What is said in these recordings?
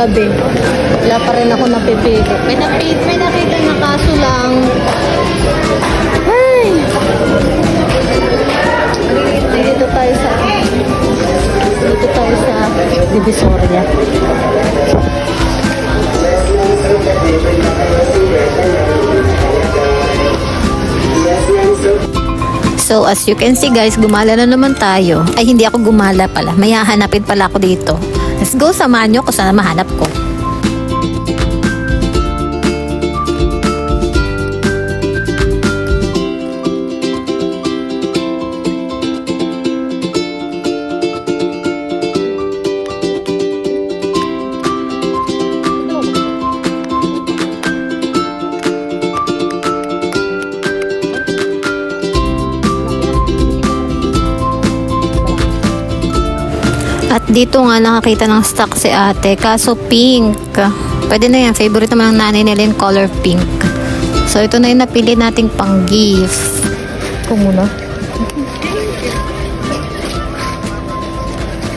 gabi. Wala pa rin ako napipili. May nakita na kaso lang. Ay! Dito tayo sa Divisoria. So, as you can see guys, gumala na naman tayo. Ay, hindi ako gumala pala. May hahanapin pala ako dito. Let's go, samahan nyo kung saan mahanap ko. At dito nga nakakita ng stock si ate, kaso pink. Pwede na yan, favorite naman ng nanay nila yung color pink. So ito na yung napili nating pang gift. Ito muna.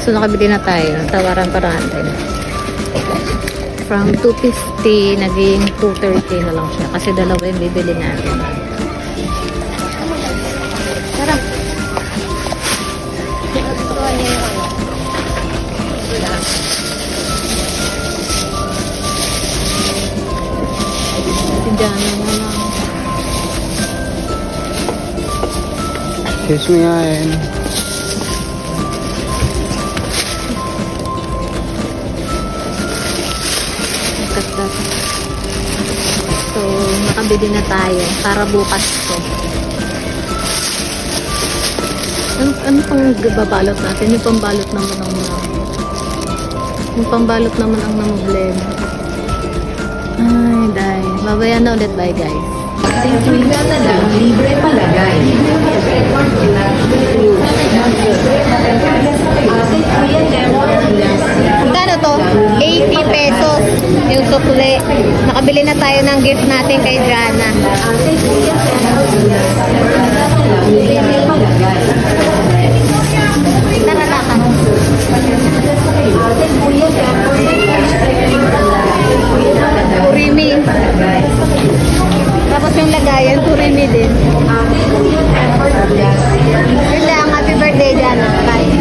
So nakabili na tayo, tawaran pa natin. From 250 naging 230 na lang siya kasi dalawa yung bibili natin. Tara. Kiss me ngayon. So, nakabili na tayo para bukas to. Ano pang babalot natin? Yung pambalot naman ang problema. Ay, day. Babayan na ulit. Bye, guys. Tuwing na lang, libre palagay. Magkano to? 80 pesos yung sukle. Nakabili na tayo ng gift natin kay Jana. Naralakan. Kurimi. Tapos yung lagayan, kurimi din. Yun lang, happy birthday Jana. Bye.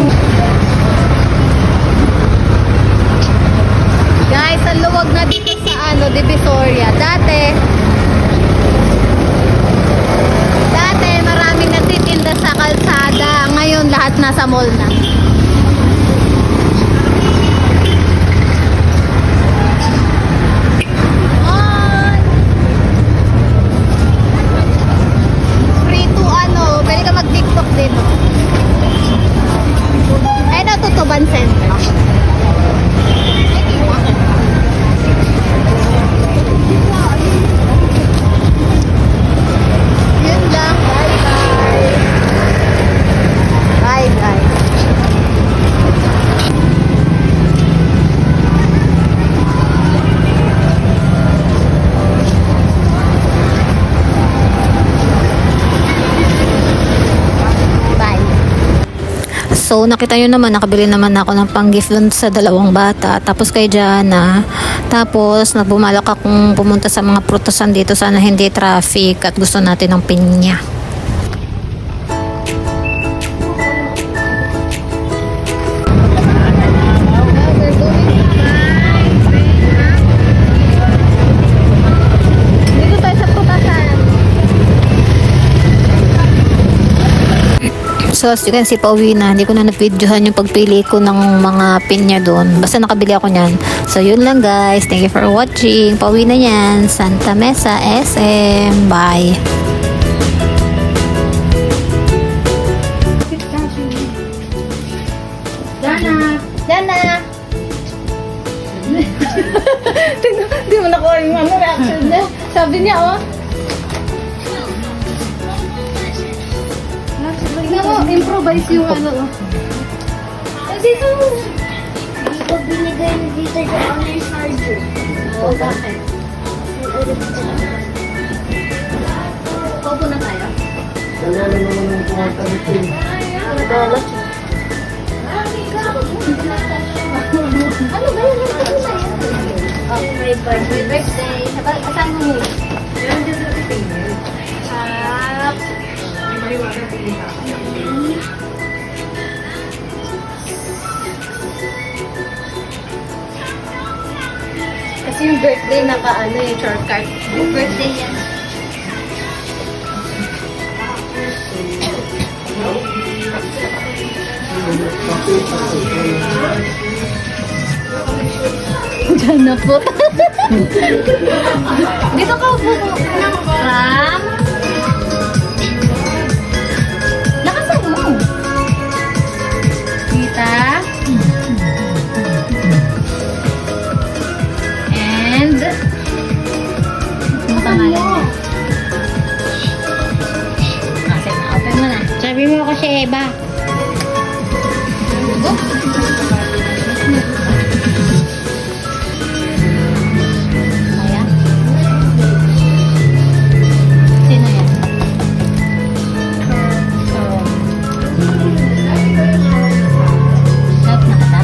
Guys, ang luwag na dito sa Divisoria. Dati maraming nagtitinda sa kalsada. Ngayon lahat nasa mall na. Free to pwede ka mag-TikTok dito. Ay, Tutuban Center. Yun lang. Bye guys. Bye. So, nakita nyo naman, nakabili naman ako ng pang-gift dun sa dalawang bata. Tapos kay Jana. Tapos, nagbumalak akong pumunta sa mga prutusan dito. Sana hindi traffic at gusto natin ng pinya. Dito tayo sa prutasan. So as you can see, pauwi na. Hindi ko na na-videohan yung pagpili ko ng mga pinya doon. Basta nakabili ako niyan. So yun lang guys. Thank you for watching. Pauwi na yan. Santa Mesa, SM. Bye. Dana! Hindi mo nakuha yung reaction niya. Sabi niya, oh. Improvise yung Dito. Dito binigay ni Dito yung charger. Oo, bakit? Paupo na tayo. Dala naman ng pumunta dito. Dala. Ano ba yun? birthday party. Happy birthday. Saan mo mo? Yan dyan sa tingin. Happy Maliwanag din ha. Kasi yung birthday naka shortcut. Yung birthday yan. Diyan na po. Dito ka po. Ram. Lakasan mo. Kita. And matangalan. Kasi na-open mo na. Sabi mo ako si Eva. Kaya? Sino yan? Sarap na kata.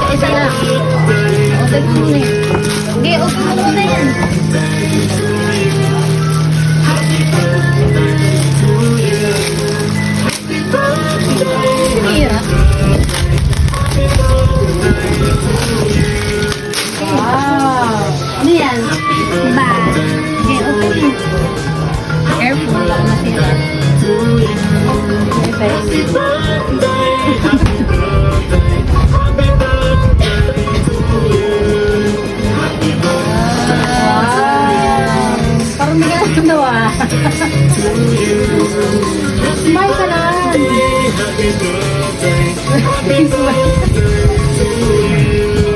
Isa lang. Open mo muna yan. Okay, open mo muna yan. Hirap. Wow! Ano yan? Bag. Okay, open mo. Careful, baka masira. Parang may ganun daw ah. Smile ka lang.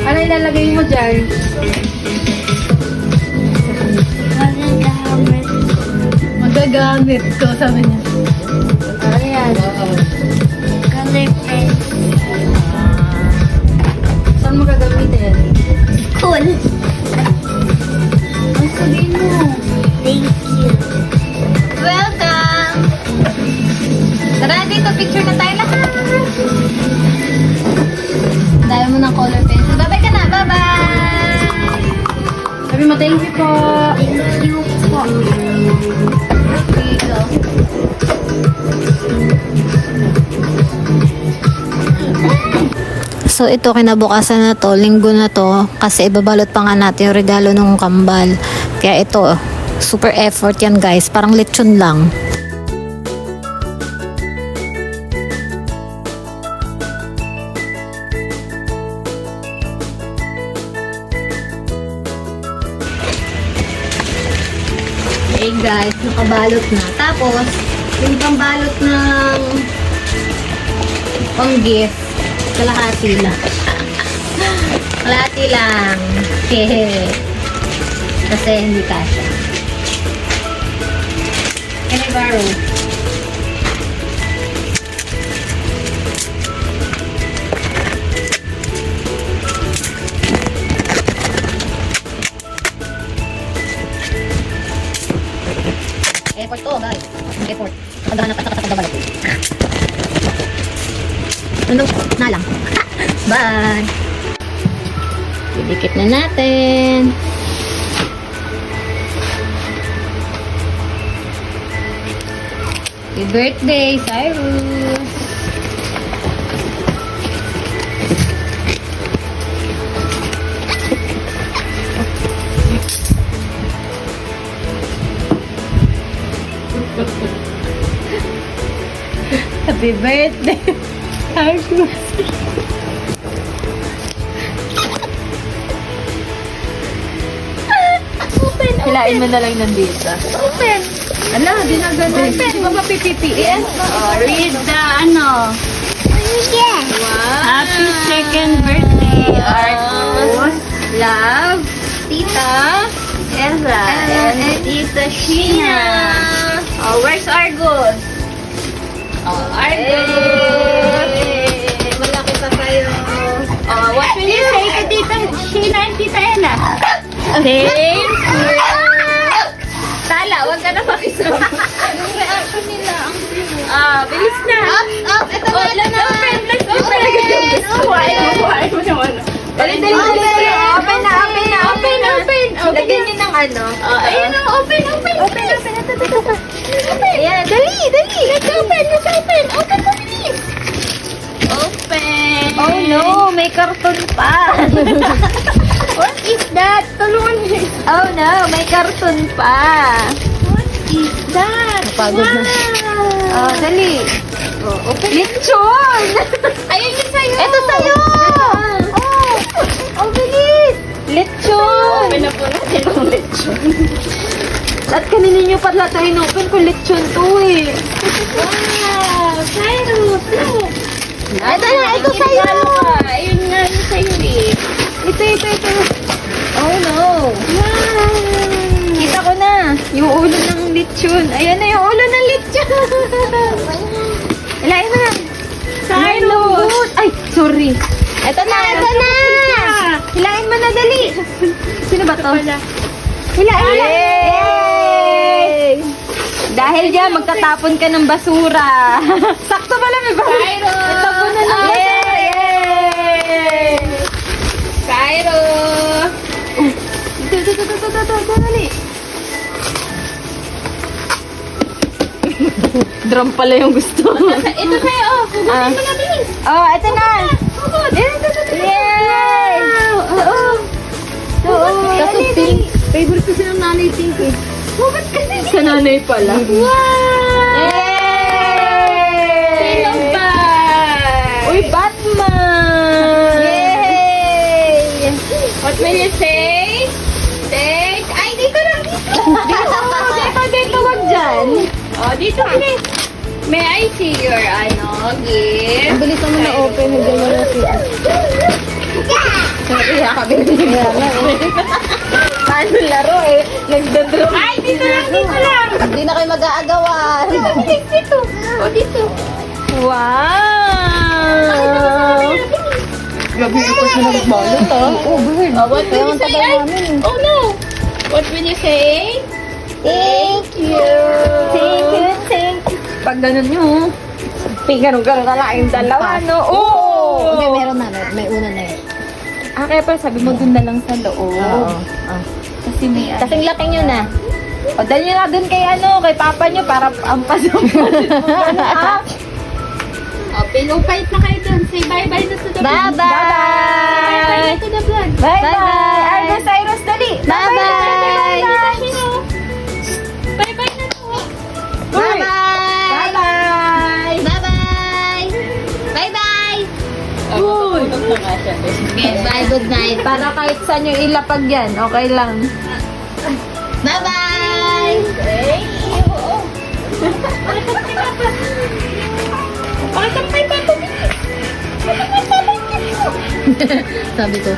Ano ilalagay mo dyan? Magagamit. Magagamit ko, sabi niya. Ano yan? Color pen. Saan mo gagamitin? Cool. Ang sabihin mo. Thank you. Welcome! Tara, dito picture na tayo lahat. Dahil mo ng color pencil. Bye-bye ka na. Bye-bye! Sabi mo, thank you po. Thank you po. Dito. So ito kinabukasan na to, linggo na to, kasi ibabalot pa nga natin yung regalo ng kambal. Kaya ito, super effort yan guys, parang lechon lang. Okay guys, nakabalot na. Tapos, yung pambalot ng pang-gift, kalahati lang. Kalahati lang. Hehe. Kasi hindi kasha. Can I borrow? Effort to, guys. Effort. Pagdahanap at pagdabalot. Nandun na lang. Bye! Didikit na natin. Happy birthday, Cyrus! Happy birthday, Cyrus! Hilain mo na lang nandito. Open! Ala, di na ganun. Di ba mapipipiin? Read the ano. Yeah. Happy second birthday, Arthur. Love, Tita, Elsa. and Tita Sheena. Oh, where's Argus? Oh, Argus. Malaki pa kayo. Oh, what will you say to Tita Sheena and Tita Ella? Thank you. Tala, huwag ka na makis bilis. Yung reaction nila, ang bilis. Bilis na. Up! Ito na, ito Let's na! open, let's open. Kuhain mo naman. Dali. Open na! Open. Lagyan niyo ng ano. Ayun na, open. Ito. Ayan, dali! Let's open. Open mo, bilis. Open. Oh no, may karton pa. What is that? Tulungan niyo. Oh no, may karton pa. What is that? Napagod na. Oh, dali. Lechon! Ayun yung sa'yo. Ito sa'yo! Oh, bilis! Lechon! Open na po natin ang lechon. At kanina nyo pala tayo in-open kung lechon to eh. Wow! Cyrus, look! Ito na, ito sa'yo! Ayun nga yung sa'yo eh. Ito. Oh no! Wow! Kita ko na, yung ulo ng lechon. Ayan na yung ulo ng lechon! Ilain mo na. Cyrus! Ay, sorry. Ito na! Hilain mo na, dali. Sino ba to? Hilain. Yay! Dahil dyan, magtatapon ka ng basura. Sakto pala, may basura. Cyrus! Tapon na lang. Yay! Cyrus! Ito, dali. Drum pala yung gusto. Ito sa'yo, oh. Hugutin mo na bilis. Oh, ito na. Yay! Oo. Kaso pink. Favorite kasi ng nanay pink eh. Hugot kasi. Sa nanay pala. Wow! Yay! Sino ba? Uy, Batman! Yay! What will you say? Take. Ay, dito lang. Dito, wag dyan. Oh, dito bilis. May I see your, gift? Ang bilis naman na-open. Hindi mo na siya. Paano laro eh? Nagdodro. Ay, dito lang. Hindi na kayo mag-aagawan. Dito. Oh, dito. Wow! Grabe ito sila nagbalot ah. Oh, bird. What will you say? Ay, oh no. What will you say? Thank you! Pag ganun nyo, ganun-ganun ka lang yung dalawa, no? Oo! Hindi, meron na. May una na yun. Kaya pa sabi mo dun na lang sa loob. Oo. Kasi may kasing laki nyo na. O, dali nyo na dun kay kay papa nyo para ampas yung Oh, pinupait na kayo dun. Say bye-bye na to the vlog. Bye-bye! Bye-bye to the vlog. Bye-bye! Argo Cyrus, dali! Bye-bye! Bye-bye na to. Bye-bye! Bye-bye! Bye-bye! Bye-bye! Uy! na nga siya. Okay, bye. Good night. Para kahit saan yung ilapag yan, okay lang. Bye-bye! Thank you. Bakit ang pay pa ito? Sabi ko.